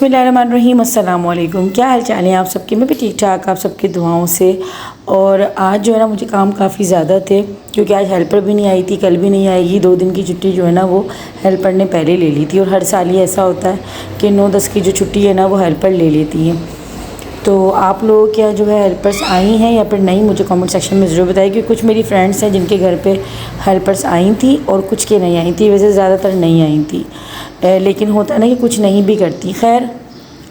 बिस्मिल्लाहिर्रहमानिर्रहीम, अस्सलाम वालेकुम। क्या हाल चाल है आप सबके? मैं भी ठीक ठाक, आप सबकी दुआओं से। और आज जो है ना मुझे काम काफ़ी ज़्यादा थे, क्योंकि आज हेल्पर भी नहीं आई थी, कल भी नहीं आएगी। 2 दिन की छुट्टी जो है ना वो हेल्पर ने पहले ले ली थी। और हर साल ही ऐसा होता है कि 9-10 की जो छुट्टी है ना वो हेल्पर ले लेती है। तो आप लोगों क्या जो है हेल्पर्स आई हैं या फिर नहीं, मुझे कमेंट सेक्शन में ज़रूर बताइए। क्योंकि कुछ मेरी फ्रेंड्स हैं जिनके घर पे हेल्पर्स आई थी और कुछ के नहीं आई थी। वैसे ज़्यादातर नहीं आई थी, लेकिन होता है ना कि कुछ नहीं भी करती। खैर,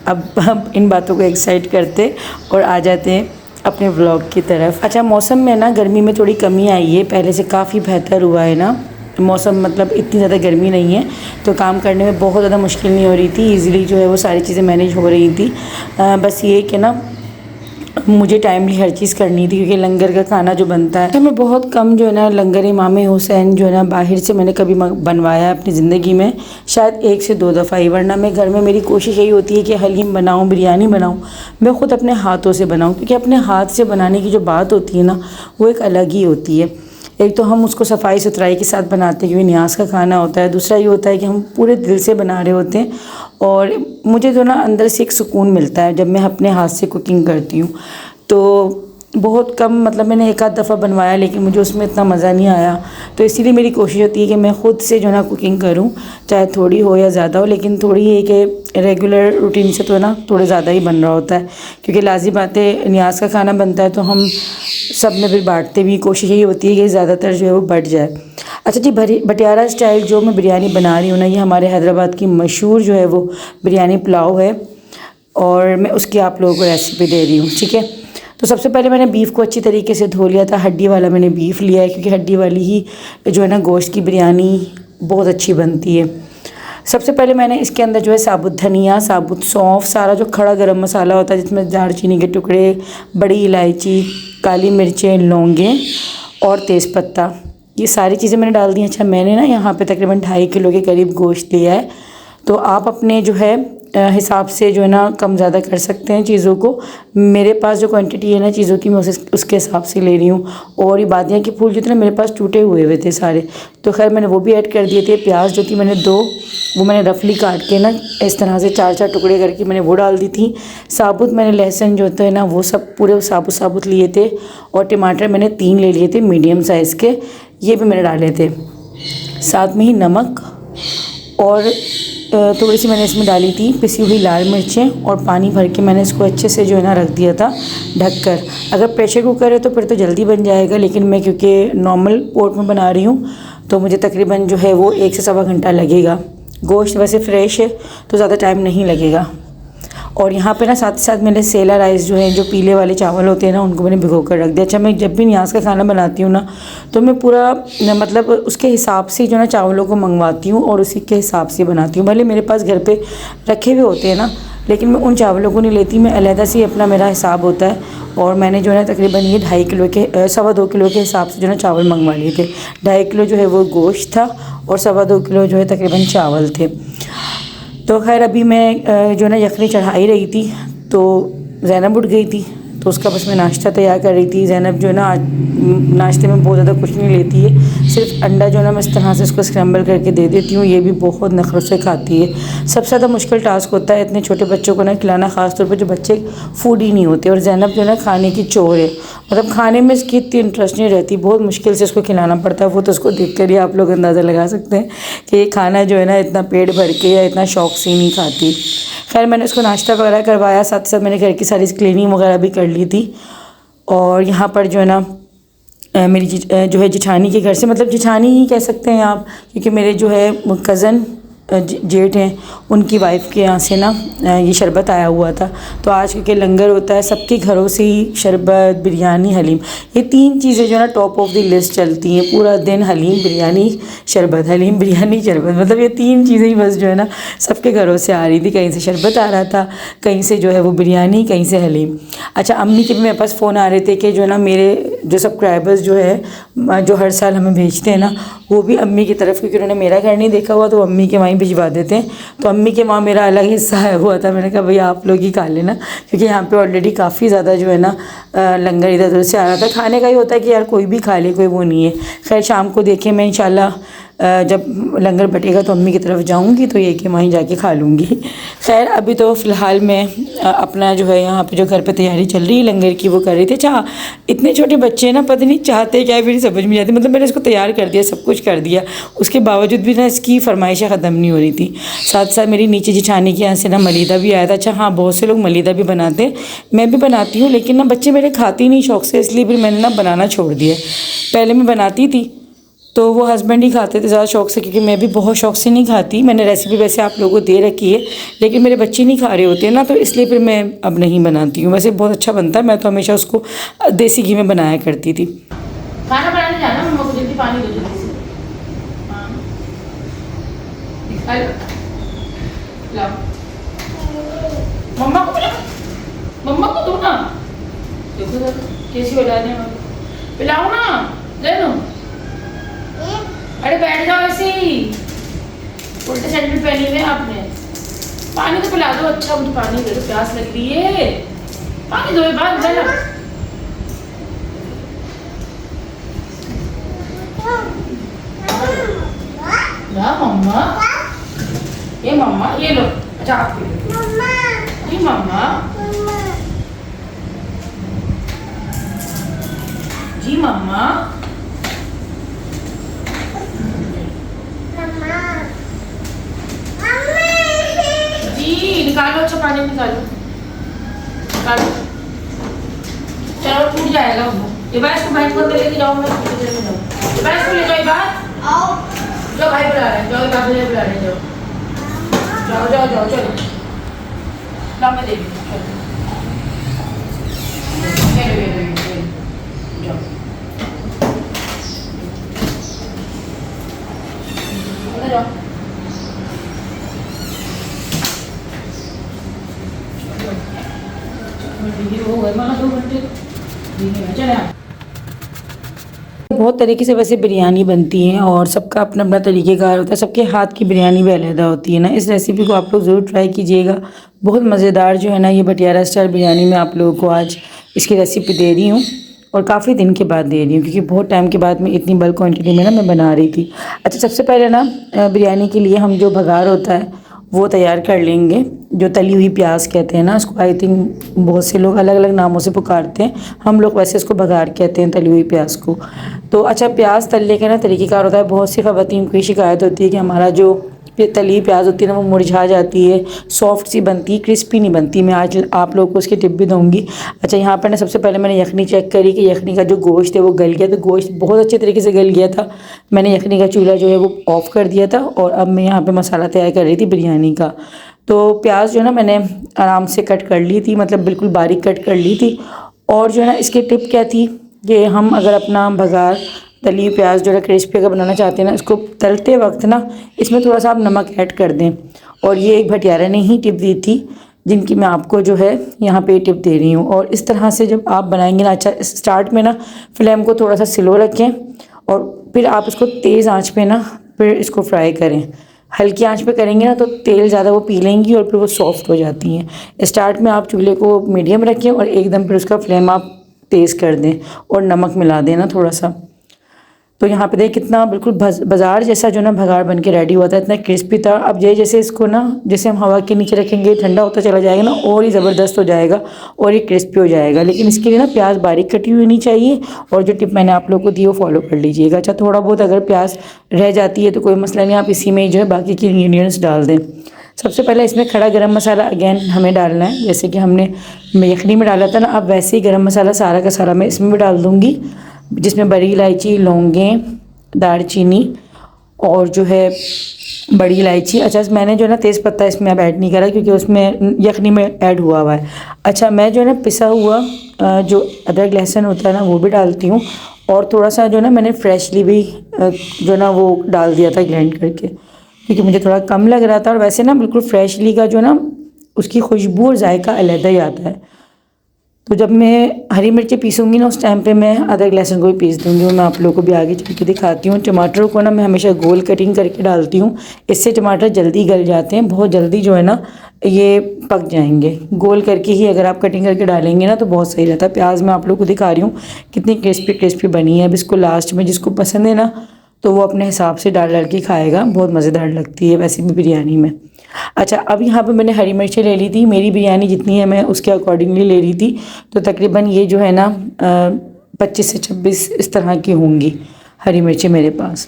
अब इन बातों को एक साइड करते और आ जाते हैं अपने व्लॉग की तरफ। अच्छा, मौसम में ना गर्मी में थोड़ी कमी आई है, पहले से काफ़ी बेहतर हुआ है ना मौसम। मतलब इतनी ज़्यादा गर्मी नहीं है, तो काम करने में बहुत ज़्यादा मुश्किल नहीं हो रही थी। इजीली जो है वो सारी चीज़ें मैनेज हो रही थी। बस ये कि ना मुझे टाइमली हर चीज़ करनी थी, क्योंकि लंगर का खाना जो बनता है, तो मैं बहुत कम जो है ना लंगर इमाम हुसैन जो है ना बाहर से मैंने कभी बनवाया अपनी ज़िंदगी में, शायद 1 से 2 दफ़ा ही। वरना मैं घर में मेरी कोशिश यही होती है कि हलीम बनाऊँ, बिरयानी बनाऊँ, मैं ख़ुद अपने हाथों से बनाऊँ। क्योंकि अपने हाथ से बनाने की जो बात होती है ना वो एक अलग ही होती है। एक तो हम उसको सफाई सुथराई के साथ बनाते हैं, क्योंकि न्याज का खाना होता है। दूसरा ये होता है कि हम पूरे दिल से बना रहे होते हैं। और मुझे जो ना अंदर से एक सुकून मिलता है जब मैं अपने हाथ से कुकिंग करती हूँ। तो बहुत कम, मतलब मैंने 1 आध दफ़ा बनवाया, लेकिन मुझे उसमें इतना मज़ा नहीं आया। तो इसीलिए मेरी कोशिश होती है कि मैं ख़ुद से जो ना कुकिंग करूँ, चाहे थोड़ी हो या ज़्यादा हो। लेकिन थोड़ी है कि रेगुलर रूटीन से तो ना थोड़ा ज़्यादा ही बन रहा होता है, क्योंकि लाज़ी बात है न्याज का खाना बनता है तो हम सब में फिर बांटते भी। कोशिश यही होती है कि ज़्यादातर जो है वो बढ़ जाए। अच्छा जी, भटियारा स्टाइल जो मैं बिरयानी बना रही हूँ ना, ये हमारे हैदराबाद की मशहूर जो है वो बिरयानी पुलाव है, और मैं उसकी आप लोगों को रेसिपी दे रही हूँ, ठीक है। तो सबसे पहले मैंने बीफ को अच्छी तरीके से धो लिया था। हड्डी वाला मैंने बीफ लिया है, क्योंकि हड्डी वाली ही जो है ना गोश्त की बिरयानी बहुत अच्छी बनती है। सबसे पहले मैंने इसके अंदर जो है साबुत धनिया, साबुत सौंफ, सारा जो खड़ा गरम मसाला होता है जिसमें दालचीनी के टुकड़े, बड़ी इलायची, काली मिर्चें, लौंगे और तेज़पत्ता, ये सारी चीज़ें मैंने डाल दी। अच्छा, मैंने ना यहाँ पे तकरीबन 2.5 किलो के करीब गोश्त लिया है। तो आप अपने जो है हिसाब से जो है ना कम ज़्यादा कर सकते हैं चीज़ों को। मेरे पास जो क्वांटिटी है ना चीज़ों की, मैं उसके हिसाब से ले रही हूँ। और ये बादियाँ के फूल जितने मेरे पास टूटे हुए थे सारे, तो खैर मैंने वो भी ऐड कर दिए थे। प्याज जो थी मैंने 2, वो मैंने रफली काट के ना इस तरह से 4-4 टुकड़े करके मैंने वो डाल दी थी। साबुत मैंने लहसुन जो होता है ना वो सब पूरे साबुत लिए थे। और टमाटर मैंने 3 ले लिए थे मीडियम साइज़ के, ये भी मैंने डाले थे। साथ में ही नमक और थोड़ी सी मैंने इसमें डाली थी पिसी हुई लाल मिर्चें, और पानी भर के मैंने इसको अच्छे से जो है ना रख दिया था ढककर। अगर प्रेशर कुकर है तो फिर तो जल्दी बन जाएगा, लेकिन मैं क्योंकि नॉर्मल पोट में बना रही हूँ तो मुझे तकरीबन जो है वो 1 से सवा घंटा लगेगा। गोश्त वैसे फ़्रेश है तो ज़्यादा टाइम नहीं लगेगा। और यहाँ पे ना साथ ही साथ मैंने सेला राइस जो है, जो पीले वाले चावल होते हैं ना, उनको मैंने भिगो कर रख दिया। अच्छा, मैं जब भी न्याज का खाना बनाती हूँ ना तो मैं पूरा मतलब उसके हिसाब से जो ना चावलों को मंगवाती हूँ और उसी के हिसाब से बनाती हूँ। भले मेरे पास घर पे रखे हुए होते हैं ना, लेकिन मैं उन चावलों को नहीं लेती, मैं अलहदा से अपना मेरा हिसाब होता है। और मैंने जो है तकरीबन ये 2.5 किलो के 2.25 किलो के हिसाब से जो ना चावल मंगवा लिए थे। 2.5 किलो जो है वो गोश्त था और 2.25 किलो जो है तकरीबन चावल थे। तो खैर अभी मैं जो ना यखनी चढ़ाई रही थी, तो ज़ैनब उठ गई थी, तो उसका बस मैं नाश्ता तैयार कर रही थी। ज़ैनब जो है ना नाश्ते में बहुत ज़्यादा कुछ नहीं लेती है, सिर्फ अंडा जो है ना मैं इस तरह से इसको स्क्रैम्बल करके दे देती हूँ। ये भी बहुत नखरों से खाती है। सबसे ज़्यादा मुश्किल टास्क होता है इतने छोटे बच्चों को ना खिलाना, ख़ास तौर पर जो बच्चे फूड ही नहीं होते। और ज़ैनब जो है ना खाने की चोर है, मतलब खाने में इसकी इतनी इंटरेस्ट नहीं रहती, बहुत मुश्किल से इसको खिलाना पड़ता है। वो तो उसको देख कर ही आप लोग अंदाज़ा लगा सकते हैं कि ये खाना जो है ना इतना पेट भर के या इतना शौक से नहीं खाती। खैर मैंने उसको नाश्ता वगैरह करवाया, साथ ही साथ मैंने घर की सारी क्लीनिंग वगैरह भी कर ली थी। और यहाँ पर जो है ना मेरी जो है जिठानी के घर से, मतलब जिठानी ही कह सकते हैं आप, क्योंकि मेरे जो है कज़न जेठ हैं, उनकी वाइफ के यहाँ से ना ये शरबत आया हुआ था। तो आज क्योंकि लंगर होता है, सबके घरों से ही शरबत, बिरयानी, हलीम, ये 3 चीज़ें जो है ना टॉप ऑफ द लिस्ट चलती हैं पूरा दिन। हलीम, बिरयानी, शरबत, हलीम, बिरयानी, शरबत, मतलब ये 3 चीज़ें ही बस जो है ना सबके घरों से आ रही थी। कहीं से शरबत आ रहा था, कहीं से जो है वो बिरयानी, कहीं से हलीम। अच्छा, अम्मी के भी मेरे पास फ़ोन आ रहे थे कि जो है ना मेरे जो सब्सक्राइबर्स जो है जो हर साल हमें भेजते हैं ना, वो भी अम्मी की तरफ, क्योंकि उन्होंने मेरा घर नहीं देखा हुआ तो अम्मी के वहीं भिजवा देते हैं। तो अम्मी के वहाँ मेरा अलग हिस्सा आया हुआ था। मैंने कहा भैया आप लोग ही खा लेना, क्योंकि यहाँ पे ऑलरेडी काफ़ी ज़्यादा जो है ना लंगर इधर उधर से आ रहा था। खाने का ही होता है कि यार कोई भी खा ले, कोई वो नहीं है। खैर शाम को देखें, मैं इंशाल्लाह जब लंगर बटेगा तो अम्मी की तरफ जाऊंगी तो ये कि वहीं जाके खा लूँगी। खैर अभी तो फ़िलहाल मैं अपना जो है यहाँ पे जो घर पे तैयारी चल रही है लंगर की वो कर रही थी। अच्छा इतने छोटे बच्चे ना पता नहीं चाहते क्या है, मेरी समझ में नहीं आती। मतलब मैंने इसको तैयार कर दिया, सब कुछ कर दिया, उसके बावजूद भी ना इसकी फरमाइशें ख़त्म नहीं हो रही थी। साथ साथ मेरी नीचे जिठानी के यहाँ से ना मलीदा भी आया था। अच्छा हाँ, बहुत से लोग मलीदा भी बनाते हैं, मैं भी बनाती हूँ, लेकिन ना बच्चे मेरे खाते ही नहीं शौक़ से, इसलिए फिर मैंने ना बनाना छोड़ दिया। पहले मैं बनाती थी तो वो हस्बैंड ही खाते थे ज़्यादा शौक़ से, क्योंकि मैं भी बहुत शौक़ से नहीं खाती। मैंने रेसिपी वैसे आप लोगों को दे रखी है, लेकिन मेरे बच्चे नहीं खा रहे होते हैं ना, तो इसलिए फिर मैं अब नहीं बनाती हूँ। वैसे बहुत अच्छा बनता है, मैं तो हमेशा उसको देसी घी में बनाया करती थी। खाना बनाने जाना, मम्मा को जल्दी पानी दो जल्दी से। हाँ लाओ, मम्मा को पिलाओ, मम्मा को दो ना। देखो कैसी बना रहे हैं, पिलाओ ना, ले लो। अरे बैठ जाओ ऐसे ही, उल्टे सैंडल पहनी हुई है आपने। पानी तो पिला दो, अच्छा मुझे पानी दे दो, प्यास लग रही है, पानी दो। बात जरा ना मम्मा, ये मम्मा, ये लो। अच्छा आप पी लो। जी मम्मा, जी मम्मा, जी निकालो, अच्छा पानी निकालो, निकालो। चलो टूट जाएगा वो। ये बार इसको भाई को लेके जाओ, मैं किचन में जाऊँ। ये बार इसको ले जाओ, ये बार आओ, जाओ भाई बुला रहे हैं, जाओ बाबू बुला रहे हैं, जाओ जाओ जाओ जाओ, चलो लाओ मैं दे दूँ, चलो ये जाओ, जाओ। बहुत तरीके से वैसे बिरयानी बनती है और सबका अपना अपना तरीक़ेकार होता है, सबके हाथ की बिरयानी भी अलग होती है ना। इस रेसिपी को आप लोग ज़रूर ट्राई कीजिएगा, बहुत मज़ेदार जो है ना ये भटियारा स्टाइल बिरयानी मैं आप लोगों को आज इसकी रेसिपी दे रही हूँ, और काफ़ी दिन के बाद दे रही हूँ, क्योंकि बहुत टाइम के बाद में इतनी बल्क क्वान्टिटी में ना मैं बना रही थी। अच्छा सबसे पहले ना बिरयानी के लिए हम जो बघार होता है वो तैयार कर लेंगे, जो तली हुई प्याज कहते हैं ना उसको। आई थिंक बहुत से लोग अलग अलग नामों से पुकारते हैं, हम लोग वैसे इसको बघार कहते हैं, तली हुई प्याज को। तो अच्छा प्याज तलने का ना तरीक़ेकार होता है, बहुत सी ख़वातीन को शिकायत होती है कि हमारा जो तली हुई प्याज होती है ना वो मुरझा जाती है, सॉफ्ट सी बनती है, क्रिस्पी नहीं बनती। मैं आज आप लोगों को उसकी टिप भी दूंगी। अच्छा यहाँ पर ना सबसे पहले मैंने यखनी चेक करी कि यखनी का जो गोश्त है वो गल गया, तो गोश्त बहुत अच्छे तरीके से गल गया था। मैंने यखनी का चूल्हा जो है वो ऑफ़ कर दिया था, और अब मैं यहाँ पर मसाला तैयार कर रही थी बिरयानी का। तो प्याज जो है ना मैंने आराम से कट कर ली थी, मतलब बिल्कुल बारीक कट कर ली थी। और जो है ना इसकी टिप क्या थी कि हम अगर अपना बघार तली हुई प्याज जो है क्रिस्पी अगर बनाना चाहते हैं ना, इसको तलते वक्त ना इसमें थोड़ा सा आप नमक ऐड कर दें। और ये एक भटियारा ने ही टिप दी थी, जिनकी मैं आपको जो है यहाँ पे टिप दे रही हूँ। और इस तरह से जब आप बनाएंगे ना, अच्छा स्टार्ट में ना फ्लेम को थोड़ा सा स्लो रखें, और फिर आप इसको तेज़ आँच पे ना फिर इसको फ्राई करें। हल्की आंच पे करेंगे ना तो तेल ज़्यादा वो पी लेंगी और फिर वो सॉफ्ट हो जाती हैं। स्टार्ट में आप चूल्हे को मीडियम रखें और एकदम फिर उसका फ्लेम आप तेज़ कर दें, और नमक मिला दें ना थोड़ा सा। तो यहाँ पे देखिए कितना बिल्कुल बाज़ार जैसा जो ना भगाड़ बन के रेडी हुआ था, इतना क्रिस्पी था। अब ये जैसे इसको ना जैसे हम हवा के नीचे रखेंगे ठंडा होता चला जाएगा ना, और ही ज़बरदस्त हो जाएगा और ये क्रिस्पी हो जाएगा। लेकिन इसके लिए ना प्याज बारीक कटी हुई नहीं चाहिए, और जो टिप मैंने आप लोगों को दी वो फॉलो कर लीजिएगा। अच्छा थोड़ा बहुत अगर प्याज रह जाती है तो कोई मसला नहीं, आप इसी में जो है बाकी के इंग्रेडिएंट्स डाल दें। सबसे पहले इसमें खड़ा गरम मसाला अगेन हमें डालना है, जैसे कि हमने यखनी में डाला था ना, अब वैसे ही गरम मसाला सारा का सारा मैं इसमें भी डाल दूँगी, जिसमें बड़ी इलायची, लौंगें, दालचीनी और जो है बड़ी इलायची। अच्छा मैंने जो है ना तेज़पत्ता इसमें अब ऐड नहीं करा, क्योंकि उसमें यखनी में ऐड हुआ है। अच्छा मैं जो है ना पिसा हुआ जो अदरक लहसुन होता है ना वो भी डालती हूँ, और थोड़ा सा जो है ना मैंने फ्रेशली भी जो ना वो डाल दिया था ग्राइंड करके, क्योंकि मुझे थोड़ा कम लग रहा था। और वैसे ना बिल्कुल फ्रेशली का जो ना उसकी खुशबू और जायका अलग ही आता है। तो जब मैं हरी मिर्ची पीसूँगी ना उस टाइम पे मैं अदरक लहसुन को भी पीस दूँगी, और मैं आप लोगों को भी आगे चल के दिखाती हूँ। टमाटर को ना मैं हमेशा गोल कटिंग करके डालती हूँ, इससे टमाटर जल्दी गल जाते हैं, बहुत जल्दी जो है ना ये पक जाएंगे। गोल करके ही अगर आप कटिंग करके डालेंगे ना तो बहुत सही रहता है। प्याज मैं आप लोगों को दिखा रही हूँ कितनी क्रिस्पी क्रिस्पी बनी है। अब इसको लास्ट में जिसको पसंद है ना तो वो अपने हिसाब से डाल डाल के खाएगा, बहुत मज़ेदार लगती है वैसे भी बिरयानी में। अच्छा, अब यहाँ पे मैंने हरी मिर्चें ले ली थी, मेरी बिरयानी जितनी है मैं उसके अकॉर्डिंगली ले रही थी, तो तकरीबन ये जो है ना 25 से 26 इस तरह की होंगी हरी मिर्चें मेरे पास,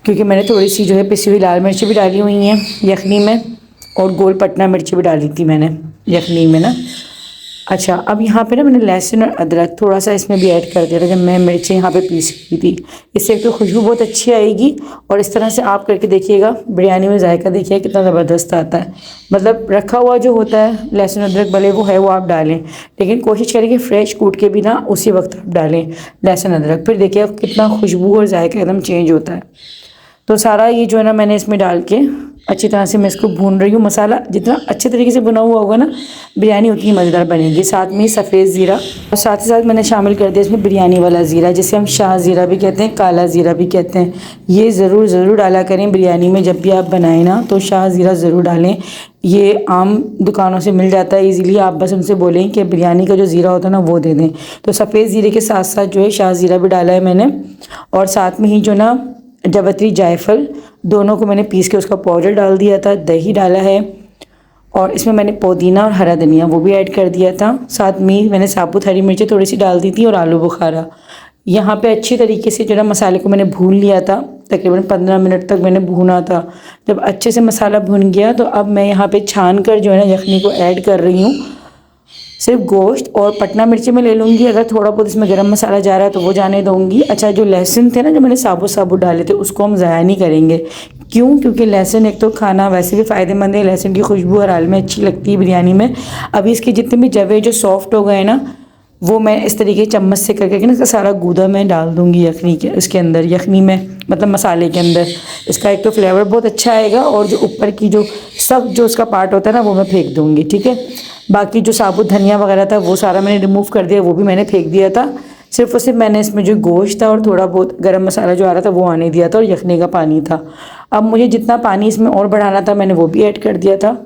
क्योंकि मैंने थोड़ी सी जो है पिसी हुई लाल मिर्ची भी डाली हुई हैं यखनी में, और गोल पटना मिर्ची भी डाली थी मैंने यखनी में ना। अच्छा, अब यहाँ पे ना मैंने लहसुन और अदरक थोड़ा सा इसमें भी ऐड कर दिया था जब मैं मिर्चें यहाँ पे पीस की थी। इससे एक तो खुशबू बहुत अच्छी आएगी, और इस तरह से आप करके देखिएगा बिरयानी में जायका देखिए कितना ज़बरदस्त आता है। मतलब रखा हुआ जो होता है लहसुन अदरक भले वो है वो आप डालें, लेकिन कोशिश करें कि फ्रेश कूट के भी ना उसी वक्त आप डालें लहसुन अदरक, फिर देखिए कितना खुशबू और जायका एकदम चेंज होता है। तो सारा ये जो है ना मैंने इसमें डाल के अच्छी तरह से मैं इसको भून रही हूँ। मसाला जितना अच्छे तरीके से भुना हुआ होगा ना बिरयानी उतनी मज़ेदार बनेगी। साथ में सफ़ेद ज़ीरा, और साथ ही साथ मैंने शामिल कर दिया इसमें बिरयानी वाला ज़ीरा, जिसे हम शाह ज़ीरा भी कहते हैं, काला ज़ीरा भी कहते हैं। ये ज़रूर डाला करें बिरयानी में, जब भी आप बनाएं ना तो शाह ज़ीरा ज़रूर डालें। ये आम दुकानों से मिल जाता है ईज़िली, आप बस उनसे बोलें कि बिरयानी का जो ज़ीरा होता है ना वो दे दें। तो सफ़ेद ज़ीरे के साथ साथ जो है शाह ज़ीरा भी डाला है मैंने, और साथ में ही जो ना जावित्री जायफल दोनों को मैंने पीस के उसका पाउडर डाल दिया था, दही डाला है, और इसमें मैंने पुदीना और हरा धनिया वो भी ऐड कर दिया था। साथ में मैंने साबुत हरी मिर्चें थोड़ी सी डाल दी थी और आलू बुखारा। यहाँ पे अच्छी तरीके से जो ना मसाले को मैंने भून लिया था, तकरीबन 15 मिनट तक मैंने भूना था। जब अच्छे से मसाला भुन गया तो अब मैं यहाँ पे छान कर जो है ना यखनी को ऐड कर रही हूँ। सिर्फ गोश्त और पटना मिर्ची में ले लूँगी, अगर थोड़ा बहुत इसमें गरम मसाला जा रहा है तो वो जाने दूँगी। अच्छा, जो लहसुन थे ना जो मैंने साबुत डाले थे उसको हम ज़ाया नहीं करेंगे। क्यों? क्योंकि लहसुन एक तो खाना वैसे भी फ़ायदेमंद है, लहसुन की खुशबू हर हाल में अच्छी लगती है बिरयानी में। अभी इसके जितने भी जवे जो सॉफ्ट हो गए ना वो मैं इस तरीके चम्मच से करके ना इसका सारा गूदा मैं डाल दूँगी यखनी के इसके अंदर, यखनी में मतलब मसाले के अंदर। इसका एक तो फ्लेवर बहुत अच्छा आएगा, और जो ऊपर की जो सब जो उसका पार्ट होता है ना वो मैं फेंक दूँगी, ठीक है। बाकी जो साबुत धनिया वगैरह था वो सारा मैंने रिमूव कर दिया, वो भी मैंने फेंक दिया था। सिर्फ और सिर्फ मैंने इसमें जो गोश्त था और थोड़ा बहुत गरम मसाला जो आ रहा था वो आने दिया था, और यखनी का पानी था। अब मुझे जितना पानी इसमें और बढ़ाना था मैंने वो भी ऐड कर दिया था,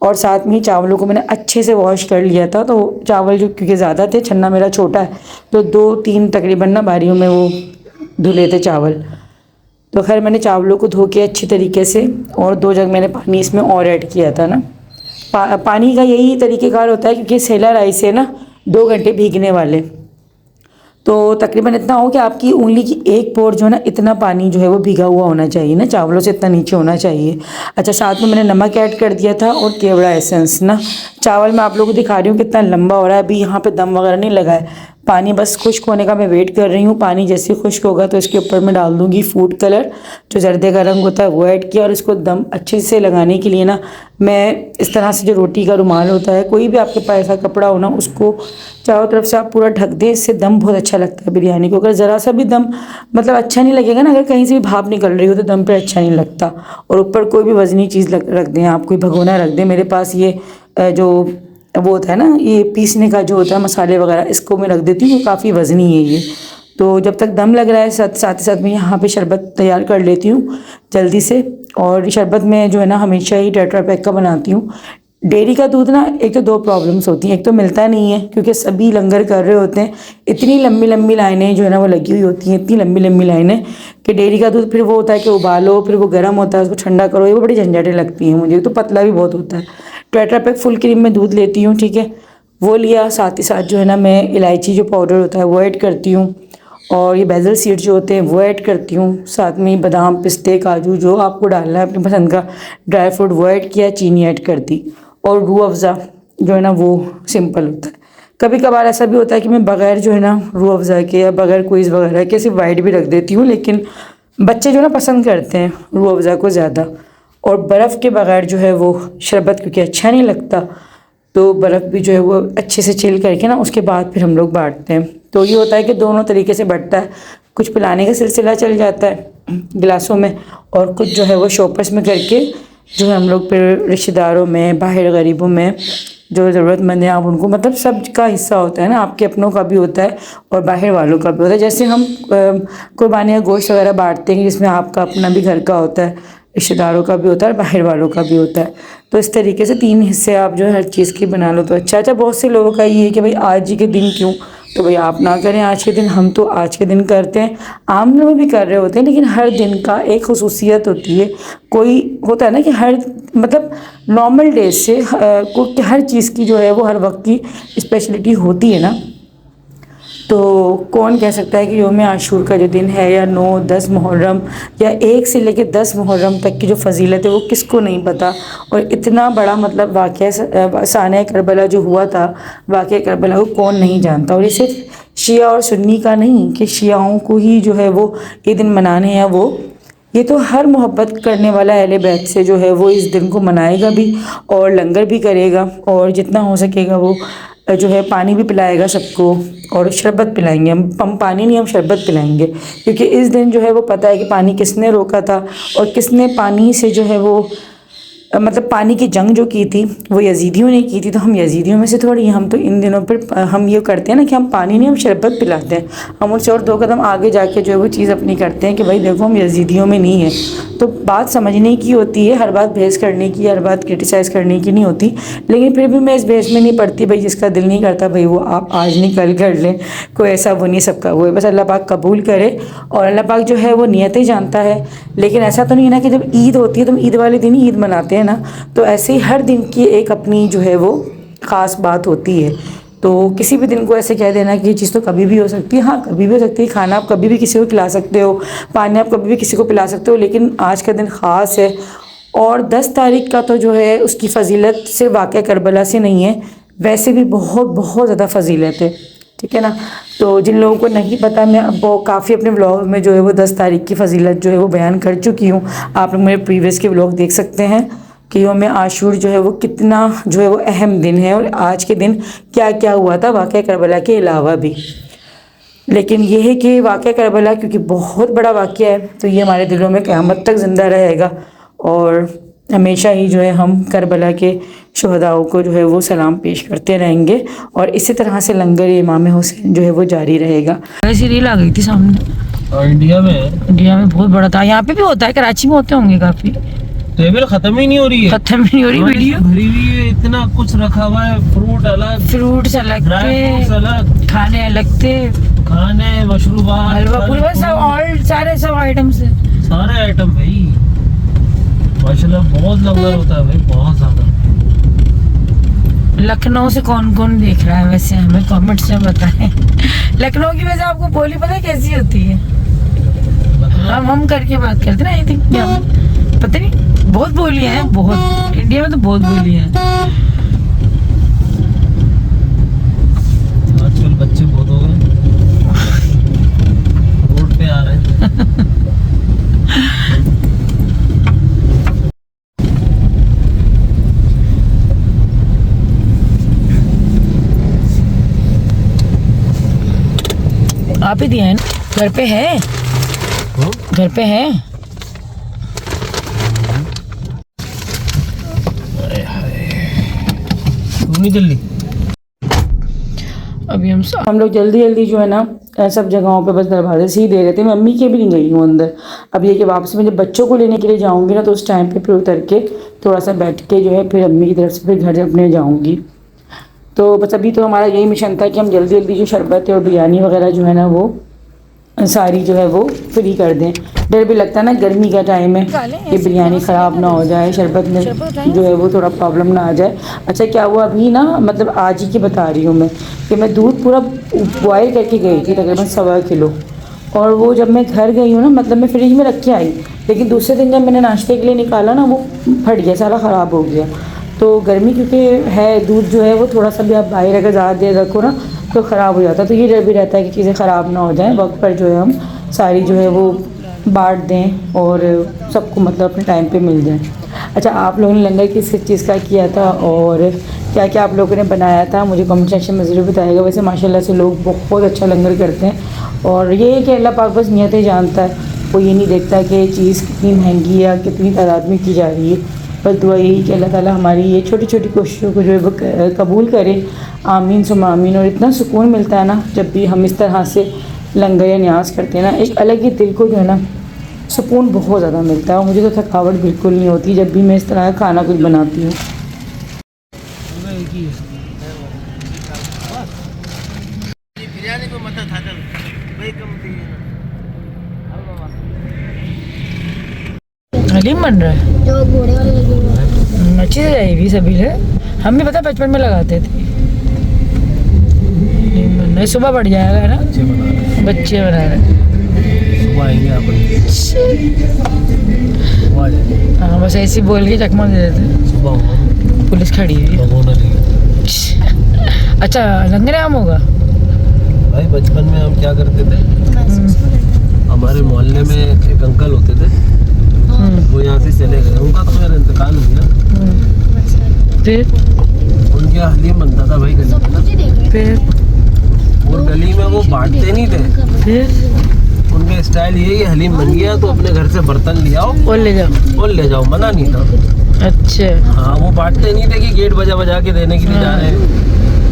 और साथ में ही चावलों को मैंने अच्छे से वॉश कर लिया था। तो चावल जो क्योंकि ज़्यादा थे, छन्ना मेरा छोटा है, तो 2-3 तकरीबन ना बारियों में वो धुले थे चावल। तो खैर मैंने चावलों को धो के अच्छी तरीके से, और 2 जग मैंने पानी इसमें और ऐड किया था ना। पानी का यही तरीक़ेकार होता है, क्योंकि सेला राइस है ना 2 घंटे भीगने वाले, तो तकरीबन इतना हो कि आपकी उंगली की एक पोर जो है ना इतना पानी जो है वो भीगा हुआ होना चाहिए ना, चावलों से इतना नीचे होना चाहिए। अच्छा, साथ में मैंने नमक ऐड कर दिया था और केवड़ा एसेंस ना। चावल मैं आप लोगों को दिखा रही हूँ कितना लंबा हो रहा है, अभी यहाँ पे दम वगैरह नहीं लगा है, पानी बस खुश्क होने का मैं वेट कर रही हूँ। पानी जैसे खुश्क होगा तो इसके ऊपर मैं डाल दूँगी फूड कलर, जो जर्दे का रंग होता है वो ऐड किया, और इसको दम अच्छे से लगाने के लिए ना मैं इस तरह से जो रोटी का रुमाल होता है, कोई भी आपके पास ऐसा कपड़ा हो ना, उसको चारों तरफ से आप पूरा ढक दें, इससे दम बहुत अच्छा लगता है बिरयानी को। अगर ज़रा सा भी दम मतलब अच्छा नहीं लगेगा ना, अगर कहीं से भी भाप निकल रही हो तो दम पे अच्छा नहीं लगता। और ऊपर कोई भी वज़नी चीज़ रख दें, आप कोई भगोना रख दें। मेरे पास ये जो वो होता है ना, ये पीसने का जो होता है मसाले वगैरह, इसको मैं रख देती हूँ, काफ़ी वज़नी है ये। तो जब तक दम लग रहा है साथ ही साथ मैं यहाँ पे शरबत तैयार कर लेती हूँ जल्दी से। और शरबत में जो है ना हमेशा ही टेट्रा पैक का बनाती हूँ। डेयरी का दूध ना एक तो 2 प्रॉब्लम्स होती हैं, एक तो मिलता नहीं है क्योंकि सभी लंगर कर रहे होते हैं, इतनी लंबी लंबी लाइनें जो है ना वो लगी हुई होती हैं, इतनी लंबी लंबी लाइनें कि डेयरी का दूध फिर वो होता है कि उबालो, फिर वो गर्म होता है, उसको ठंडा करो, ये वो बड़ी झंझटें लगती हैं मुझे, तो पतला भी बहुत होता है। टेट्रा पैक फुल क्रीम में दूध लेती हूँ, ठीक है, वो लिया। साथ ही साथ जो है ना मैं इलायची जो पाउडर होता है वो ऐड करती हूँ, और ये बेजल सीड्स जो होते हैं वो ऐड करती हूँ। साथ में बादाम, पिस्ते, काजू जो आपको डालना है अपनी पसंद का ड्राई फ्रूट वो ऐड किया, चीनी ऐड कर दी, और रूह अफ़ज़ा जो है ना वो सिंपल होता है। कभी कभार ऐसा भी होता है कि मैं बग़ैर जो है ना रूह अफ़ज़ा के या बग़ैर क्विज़ वगैरह के सिर्फ वाइट भी रख देती हूँ, लेकिन बच्चे जो है ना पसंद करते हैं रूह अफ़ज़ा को ज़्यादा। और बर्फ़ के बग़ैर जो है वो शरबत क्योंकि अच्छा नहीं लगता, तो बर्फ़ भी जो है वो अच्छे से चिल करके ना उसके बाद फिर हम लोग बांटते हैं। तो ये होता है कि दोनों तरीके से बढ़ता है, कुछ पिलाने का सिलसिला चल जाता है गिलासों में, और कुछ जो है वो शॉपर्स में करके जो है हम लोग फिर रिश्तेदारों में, बाहर गरीबों में जो ज़रूरतमंद हैं आप उनको, मतलब सब का हिस्सा होता है ना, आपके अपनों का भी होता है और बाहर वालों का भी होता है। जैसे हम कुर्बानी या गोश्त वगैरह बांटते हैं जिसमें आपका अपना भी घर का होता है, रिश्तेदारों का भी होता है और बाहर वालों का भी होता है। तो इस तरीके से 3 हिस्से आप जो है हर चीज़ की बना लो तो अच्छा। बहुत से लोगों का ये है कि भाई आज ही के दिन क्यों, तो भाई आप ना करें आज के दिन, हम तो आज के दिन करते हैं, आम दिन में भी कर रहे होते हैं, लेकिन हर दिन का एक खसूसियत होती है। कोई होता है ना कि हर मतलब नॉर्मल डेज से हर चीज़ की जो है वो हर वक्त की स्पेशलिटी होती है ना। तो कौन कह सकता है कि योम आशूर का जो दिन है या 9-10 मुहर्रम या 1 से लेकर 10 मुहर्रम तक की जो फजीलत है वो किसको नहीं पता। और इतना बड़ा मतलब वाक़या साने करबला जो हुआ था, वाक़या करबला को कौन नहीं जानता। और ये सिर्फ शिया और सुन्नी का नहीं कि शियाओं को ही जो है वो ये दिन मनाने हैं, वो ये तो हर मोहब्बत करने वाला अहले बैत से जो है वो इस दिन को मनाएगा भी और लंगर भी करेगा, और जितना हो सकेगा वो जो है पानी भी पिलाएगा सबको, और शरबत पिलाएंगे। हम पानी नहीं, हम शरबत पिलाएंगे, क्योंकि इस दिन जो है वो पता है कि पानी किसने रोका था और किसने पानी से जो है वो मतलब पानी की जंग जो की थी वो यजीदियों ने की थी। तो हम यजीदियों में से थोड़ी, हम तो इन दिनों पर हम ये करते हैं ना कि हम पानी नहीं, हम शरबत पिलाते हैं। हम उनसे और 2 कदम आगे जाके जो है वो चीज़ अपनी करते हैं कि भाई देखो हम यजीदियों में नहीं है। तो बात समझने की होती है, हर बात बहस करने की, हर बात क्रिटिसाइज़ करने की नहीं होती। लेकिन फिर भी मैं इस बहस में नहीं पड़ती। भाई जिसका दिल नहीं करता भाई वो आप आज नहीं कल कर लें, कोई ऐसा वो नहीं, सबका वो है। बस अल्लाह पाक कबूल करे, और अल्लाह पाक जो है वो नियतें जानता है। लेकिन ऐसा तो नहीं है ना कि जब ईद होती है तो हम ईद वाले दिन ही ईद मनाते हैं ना। तो ऐसे ही हर दिन की एक अपनी जो है वो ख़ास बात होती है। तो किसी भी दिन को ऐसे कह देना कि ये चीज़ तो कभी भी हो सकती है, हाँ कभी भी हो सकती है। खाना आप कभी भी किसी को खिला सकते हो, पानी आप कभी भी किसी को पिला सकते हो, लेकिन आज का दिन ख़ास है। और 10 तारीख का तो जो है उसकी फ़जीलत सिर्फ वाक़या करबला से नहीं है, वैसे भी बहुत बहुत ज़्यादा फ़जीलत है, ठीक है ना। तो जिन लोगों को नहीं पता, मैं अब वो काफ़ी अपने व्लॉग में जो है वो 10 तारीख की फ़जीलत जो है वो बयान कर चुकी हूँ। आप लोग मेरे प्रीवियस के व्लॉग देख सकते हैं कि योम आशूर जो है वो कितना जो है वो अहम दिन है, और आज के दिन क्या क्या हुआ था वाक़या करबला के अलावा भी। लेकिन ये है कि वाक़या करबला क्योंकि बहुत बड़ा वाक़या है, तो ये हमारे दिलों में क़यामत तक ज़िंदा रहेगा, और हमेशा ही जो है हम करबला के शुहदाओं को जो है वो सलाम पेश करते रहेंगे, और इसी तरह से लंगर इमाम हुसैन जो है वो जारी रहेगा। ऐसी रील आ गई थी सामने, इंडिया में बहुत बड़ा था। यहाँ पे भी होता है, कराची में होते होंगे काफ़ी। टेबल खत्म ही नहीं हो रही है, खत्म नहीं हो रही वीडियो, भरी हुई है, इतना कुछ रखा हुआ है। फ्रूट अलग, फ्रूट्स अलग थे, अलग, खाने अलग थे, खाने मशरूबात, हलवा पूरी सब ऑल सब आइटम्स है, सारे आइटम भाई माशाल्लाह। बहुत लंगर होता है भाई, बहुत ज्यादा। लखनऊ से कौन कौन देख रहा है वैसे, हमें कमेंट्स में बताएं। लखनऊ की वजह आपको बोली पता है कैसी होती है? हम करके बात करते ना, आई थिंक पता नहीं, बहुत बोलियां हैं, बहुत इंडिया में तो बहुत बोलियां हैं। आजकल बच्चे बहुत हो गए, रोड पे आ रहे हैं। आप ही दिया है ना? घर पे है, घर पे है। नहीं जल्दी अभी हम लोग जल्दी जो है ना सब जगहों पे बस दरवाजे से ही दे रहे थे। मैं मम्मी के भी नहीं गई हूँ अंदर। अब ये कि वापस मैं जब बच्चों को लेने के लिए जाऊँगी ना, तो उस टाइम पे फिर उतर के थोड़ा सा बैठ के जो है फिर अम्मी की तरफ से फिर घर अपने जाऊँगी। तो बस अभी तो हमारा यही मिशन था कि हम जल्दी जो शरबत है और बिरयानी वगैरह जो है ना वो सारी जो है वो फ्री कर दें। डर भी लगता है ना, गर्मी का टाइम है कि बिरयानी ख़राब ना हो जाए, शरबत में जो है वो थोड़ा प्रॉब्लम ना आ जाए। अच्छा क्या हुआ अभी ना, मतलब आज ही की बता रही हूँ मैं कि मैं दूध पूरा बॉयल करके गई थी तकरीबन 1.25 किलो, और वो जब मैं घर गई हूँ ना, मतलब मैं फ्रिज में रख के आई, लेकिन दूसरे दिन जब मैंने नाश्ते के लिए निकाला ना वो फट गया, सारा ख़राब हो गया। तो गर्मी क्योंकि है, दूध जो है वो थोड़ा सा भी आप बाहर अगर ज़्यादा देर रखो ना तो ख़राब हो जाता है। तो ये डर भी रहता है कि चीज़ें ख़राब ना हो जाएं, वक्त पर जो है हम सारी जो है वो बांट दें और सबको मतलब अपने टाइम पे मिल जाए। अच्छा आप लोगों ने लंगर किस चीज़ का किया था और क्या क्या आप लोगों ने बनाया था, मुझे कमेंट सेक्शन में ज़रूर बताइएगा। वैसे माशाल्लाह से लोग बहुत अच्छा लंगर करते हैं, और ये है कि अल्लाह पाक बस नियतें जानता है, वो ये नहीं देखता कि चीज़ कितनी महंगी या कितनी तादाद में की जा रही है। बस दुआ यही कि अल्लाह ताला हमारी ये छोटी छोटी कोशिशों को जो है वो कबूल करे, आमीन सुम्मा आमीन। और इतना सुकून मिलता है ना जब भी हम इस तरह से लंगर या न्याज करते हैं ना, एक अलग ही दिल को जो है ना सुकून बहुत ज़्यादा मिलता है। और मुझे तो थकावट बिल्कुल नहीं होती जब भी मैं इस तरह का खाना कुछ बनाती हूँ। जाने को मत था चल भाई कम थी हलीम बन रहा है, जो घोड़े वाले लगे हुए हैं। अच्छी से जाएगी सभी है। हम भी पता बचपन में लगाते थे। हलीम बन रहा है, सुबह बढ़ जाएगा है ना, अच्छे बना रहे बच्चे बना रहे हैं। सुबह आएंगे अपन सुबह आ जाएंगे हाँ बस ऐसे ही बोल के चकमा दे देते। सुबह होगा पुलिस खड़ी हुई है। भगोना नहीं अच्छा लंगड़े आम होगा। भाई बचपन में हम क्या करते थे हमारे मोहल्ले में एक अंकल होते थे वो यहाँ से चले गए उनका तो मेरा इंतकाल हो गया फिर उनके यहाँ हलीम बनता था भाई गली में ना फिर और गली में वो बांटते नहीं थे फिर उनका स्टाइल यही है हलीम बन गया तो अपने घर से बर्तन ले आओ और ले जाओ। और ले जाओ मना नहीं था अच्छा हाँ वो बांटते नहीं थे कि गेट बजा के देने के लिए जा रहे हैं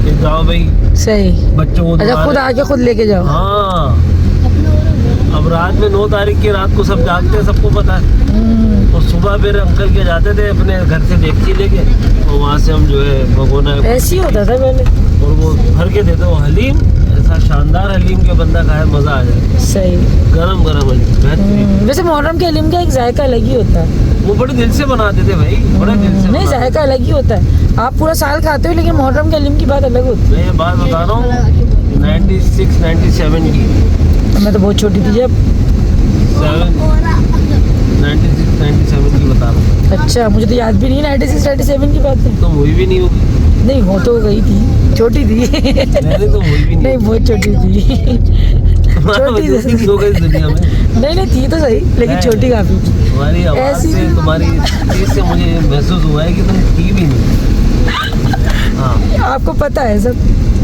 कि जाओ भाई सही। बच्चों को अच्छा खुद आके खुद लेके जाओ। हाँ अब रात में 9 तारीख की रात को सब जागते हैं सबको पता है तो सुबह फिर अंकल के जाते थे अपने घर से डेगची लेके और वहाँ से हम जो है भगोना ऐसे ही होता था पहले। और वो भर के देते वो हलीम ऐसा शानदार हलीम के बंदा खाए मजा आ जाए सही। गरम गरम हलीम बेहतरीन वैसे मुहर्रम के हलीम का एक जायका अलग ही होता है। वो बड़े दिल से बनाते थे भाई बड़े दिल से नहीं बनाते जायका अलग ही होता है। आप पूरा साल खाते हो लेकिन मुहर्रम के हलीम की बात अलग होती थे। मैं ये बात बता रहा हूँ 96 97 की है। मैं तो बहुत छोटी थी जब। 96 97 की बता रहा हूँ अच्छा मुझे तो याद भी नहीं 96 97 की बात है। तो हुई भी नहीं होगी नहीं हो तो गई थी, छोटी थी। मैंने तो हुई भी नहीं नहीं बहुत छोटी थी। छोटी होगी। थी। हो गई इस दुनिया में नहीं थी तो सही लेकिन नहीं। छोटी काफी थी। तुम्हारी आवाज ऐसी से भी- तुम्हारी चीज से मुझे महसूस हुआ है कि तुम थी भी नहीं हाँ आपको पता है सब।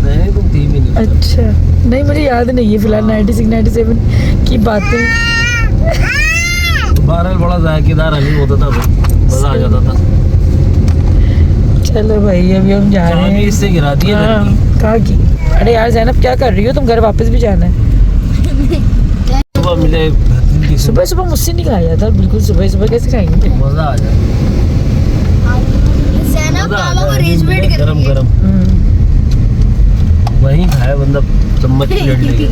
नहीं तुम थी भी नहीं अच्छा नहीं मुझे याद नहीं है फिलहाल 96 97 की बातें। बहरहाल बड़ा जायकेदार हलीम होता था भाई मजा आ जाता था चलो भाई अभी हम जा रहे चाबी हैं। इससे गिरा दी है घर हाँ, की कहाँ की? अरे यार जैनब क्या कर रही हो तुम? घर वापस भी जाना है। सुबह मिले बेहतरीन की सुबह सुबह मुझसे नहीं खाया जाता बिल्कुल। सुबह सुबह कैसे खाएंगे? मजा आ जाए सैनब मजा आ बाबा को जाए रेस वेट कर गरम गरम वहीं खाए बंदा चम्मच प्लेट लेके